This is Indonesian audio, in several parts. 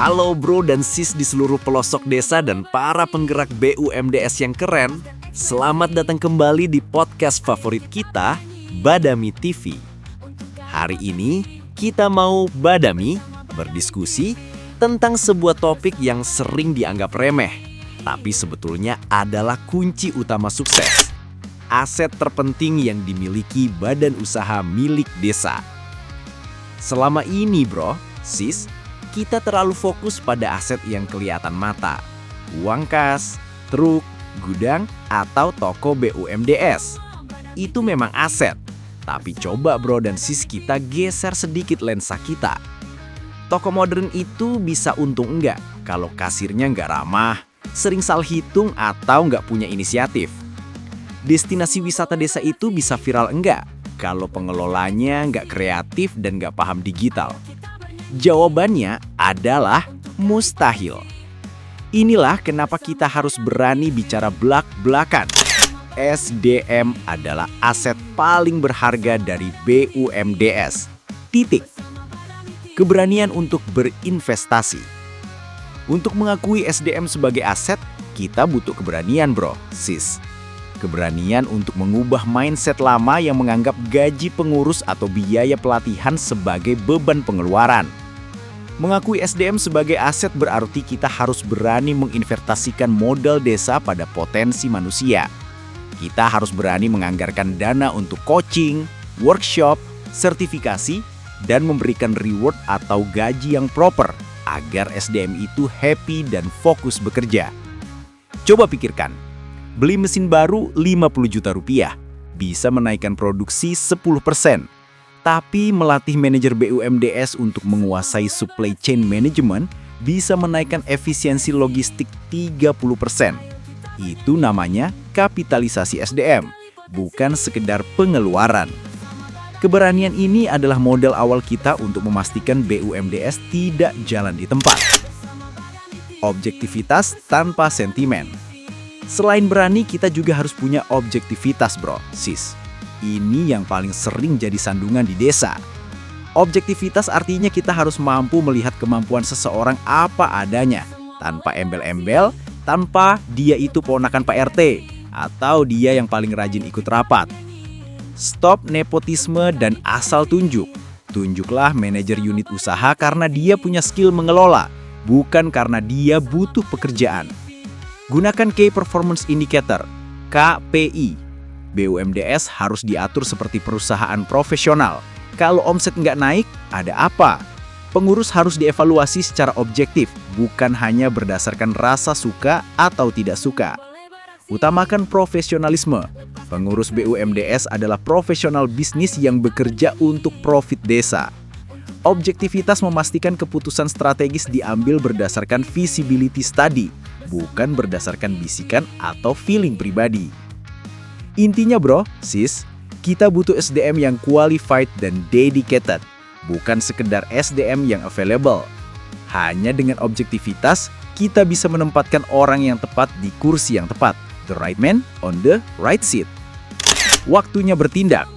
Halo bro dan sis di seluruh pelosok desa dan para penggerak BUMDes yang keren. Selamat datang kembali di podcast favorit kita, Badami TV. Hari ini kita mau badami, berdiskusi tentang sebuah topik yang sering dianggap remeh, tapi sebetulnya adalah kunci utama sukses. Aset terpenting yang dimiliki badan usaha milik desa. Selama ini bro, sis, kita terlalu fokus pada aset yang kelihatan mata. Uang kas, truk, gudang, atau toko BUMDes. Itu memang aset. Tapi coba bro dan sis kita geser sedikit lensa kita. Toko modern itu bisa untung enggak kalau kasirnya enggak ramah, sering salah hitung atau enggak punya inisiatif. Destinasi wisata desa itu bisa viral enggak kalau pengelolanya enggak kreatif dan enggak paham digital. Jawabannya adalah mustahil. Inilah kenapa kita harus berani bicara blak-blakan. SDM adalah aset paling berharga dari BUMDes. Titik. Keberanian untuk berinvestasi. Untuk mengakui SDM sebagai aset, kita butuh keberanian bro, sis. Keberanian untuk mengubah mindset lama yang menganggap gaji pengurus atau biaya pelatihan sebagai beban pengeluaran. Mengakui SDM sebagai aset berarti kita harus berani menginvestasikan modal desa pada potensi manusia. Kita harus berani menganggarkan dana untuk coaching, workshop, sertifikasi, dan memberikan reward atau gaji yang proper agar SDM itu happy dan fokus bekerja. Coba pikirkan. Beli mesin baru 50 juta rupiah, bisa menaikkan produksi 10%. Tapi melatih manajer BUMDes untuk menguasai supply chain management bisa menaikkan efisiensi logistik 30%. Itu namanya kapitalisasi SDM, bukan sekedar pengeluaran. Keberanian ini adalah modal awal kita untuk memastikan BUMDes tidak jalan di tempat. Objektivitas tanpa sentimen. Selain berani, kita juga harus punya objektivitas bro, sis. Ini yang paling sering jadi sandungan di desa. Objektivitas artinya kita harus mampu melihat kemampuan seseorang apa adanya, tanpa embel-embel, tanpa dia itu ponakan Pak RT, atau dia yang paling rajin ikut rapat. Stop nepotisme dan asal tunjuk. Tunjuklah manajer unit usaha karena dia punya skill mengelola, bukan karena dia butuh pekerjaan. Gunakan Key Performance Indicator, KPI. BUMDes harus diatur seperti perusahaan profesional. Kalau omset nggak naik, ada apa? Pengurus harus dievaluasi secara objektif, bukan hanya berdasarkan rasa suka atau tidak suka. Utamakan profesionalisme. Pengurus BUMDes adalah profesional bisnis yang bekerja untuk profit desa. Objektivitas memastikan keputusan strategis diambil berdasarkan feasibility study, bukan berdasarkan bisikan atau feeling pribadi. Intinya bro, sis, kita butuh SDM yang qualified dan dedicated, bukan sekedar SDM yang available. Hanya dengan objektivitas, kita bisa menempatkan orang yang tepat di kursi yang tepat. The right man on the right seat. Waktunya bertindak.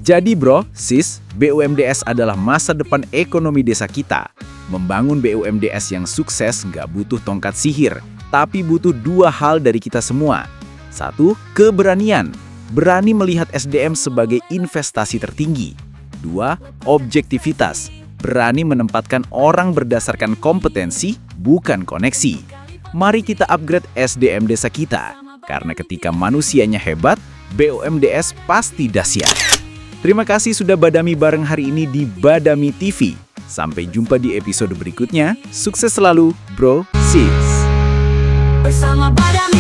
Jadi bro, sis, BUMDes adalah masa depan ekonomi desa kita. Membangun BUMDes yang sukses nggak butuh tongkat sihir, tapi butuh dua hal dari kita semua. Satu, keberanian. Berani melihat SDM sebagai investasi tertinggi. Dua, objektivitas. Berani menempatkan orang berdasarkan kompetensi, bukan koneksi. Mari kita upgrade SDM desa kita. Karena ketika manusianya hebat, BUMDes pasti dahsyat. Terima kasih sudah badami bareng hari ini di Badami TV. Sampai jumpa di episode berikutnya. Sukses selalu, bro, sis. Bersama Badami